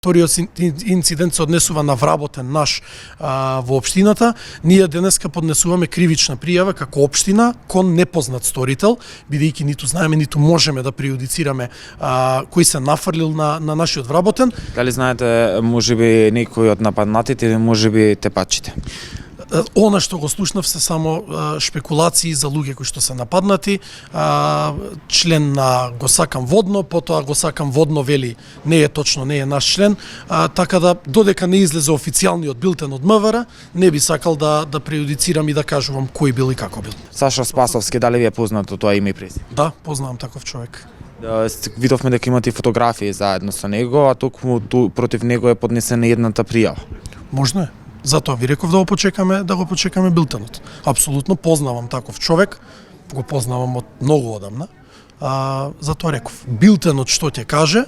Вториот инцидент се однесува на вработен наш во општината. Ние денеска поднесуваме кривична пријава како општина кон непознат сторител, бидејќи ниту знаеме, ниту можеме да прејудицираме кој се нафрлил на нашиот вработен. Дали знаете, можеби некој од нападнатите или можеби тепачите? Она што го слушнав се само шпекулации за луѓе кои што се нападнати. Член на Го сакам водно, потоа Го сакам водно вели не е точно, не е наш член, така да додека не излезе официјалниот билтен од МВР, не би сакал да прејудицирам и да кажувам кој бил и како бил. Саша Спасовски, дали ви е познато тоа име и презиме? Да, познавам таков човек. Видовме дека имате и фотографии заедно со него, а токму против него е поднесена едната пријава. Можно е. Затоа ви реков да го почекаме билтенот. Апсолутно познавам таков човек, го познавам од многу одамна. Затоа реков, билтенот што ќе каже,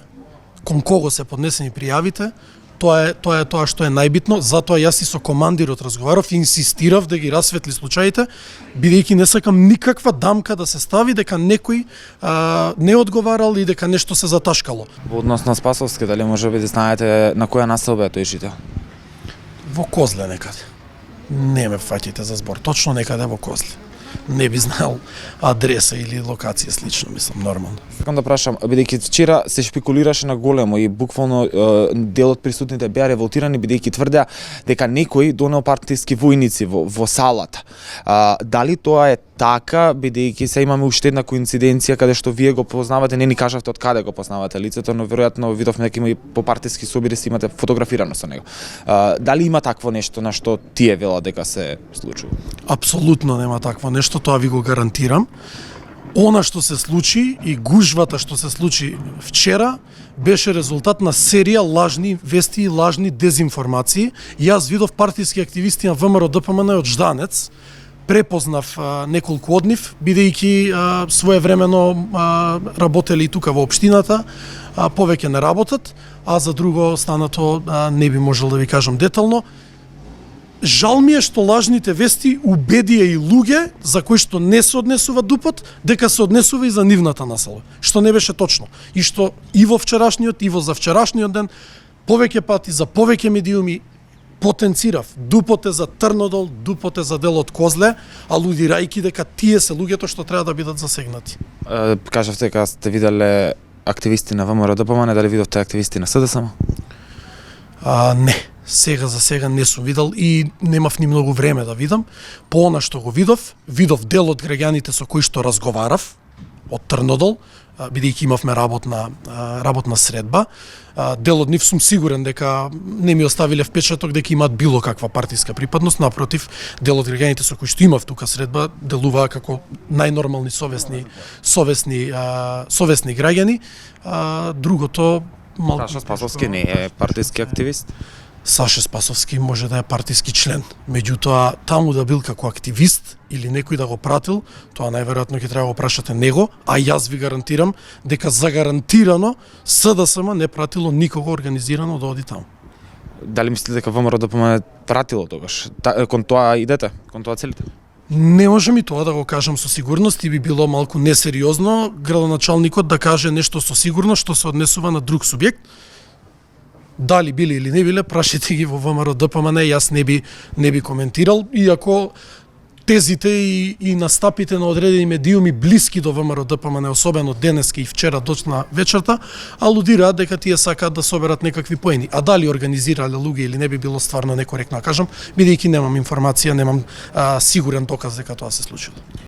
кон кого се поднесени пријавите, тоа е тоа што е најбитно. Затоа јас и со командирот разговарав и инсистирав да ги расветли случаите, бидејќи не сакам никаква дамка да се стави дека некој не одговарал и дека нешто се заташкало. Во однос на Спасовски, дали можеби да знаете на која населба е тој жител? Во Козле некаде. Не ме фаќате за збор, точно некаде во Козле. Не би знаел адреса или локација слично, мислам, нормално. Сакам да прашам, бидејќи вчера се шпекулираше на големо и буквално дел од присутните беа револтирани бидејќи тврдеа дека некој донел партиски војници во салата. Дали тоа е така, бидејќи се имаме уште една коинциденција каде што вие го познавате, не ни кажавте од каде го познавате лицето, но веројатно видовме дека има и по партиски собири си имате фотографирано со него. Дали има такво нешто на што тие вела дека се случува? Апсолутно нема такво нешто, тоа ви го гарантирам. Она што се случи и гужвата што се случи вчера беше резултат на серија лажни вести и лажни дезинформации. Јас видов партиски активисти на ВМРО ДПМН од Жданец, препознав неколку од нив, бидејќи своевремено работели тука во општината, повеќе не работат, а за друго станато не би можел да ви кажам детално. Жал ми е што лажните вести убедија и луѓе за кои што не се однесува дупот, дека се однесува и за нивната населба, што не беше точно. И што и во вчерашниот, и во завчерашниот ден, повеќе пати за повеќе медиуми потенцирав. Дупот е за Трнодол, дупот е за делот Козле, алудирајќи дека тие се луѓето што треба да бидат засегнати. Кажавте дека сте виделе активисти на ВМРО ДПМН, дали видовте активисти на СДСМ? Не. Сега за сега не сум видел и немав ни многу време да видам. По она што го видов дел од граѓаните со кои што разговарав од Трнодол, бидејќи имавме работна средба. Дел од нив сум сигурен дека не ми оставиле впечаток дека имаат било каква партиска припадност, напротив, дел од граѓаните со кои што имав тука средба делуваа како најнормални совесни граѓани. Другото малку... Саша Спасовски не е партиски активист? Саша Спасовски може да е партиски член, меѓутоа таму да бил како активист или некој да го пратил, тоа најверојатно ќе треба да го прашате него, а јас ви гарантирам дека загарантирано СДСМ не пратило никого организирано да оди таму. Дали мислите дека ВМРО ДПМН пратило тогаш? Кон тоа идете? Кон тоа целите? Не можем и тоа да го кажам со сигурност и би било малку несериозно градоначалникот да каже нешто со сигурност што се однесува на друг субјект. Дали биле или не биле, прашите ги во ВМРО ДПМН, јас не би коментирал, иако тезите и настапите на одредени медиуми блиски до ВМРО ДПМН, особено денеска и вчера на вечерта, алудираат дека тие сакаат да соберат некакви поени. А дали организирале луѓе или не би било стварно некоректно да кажам, бидејќи немам информација, немам сигурен доказ дека тоа се случило.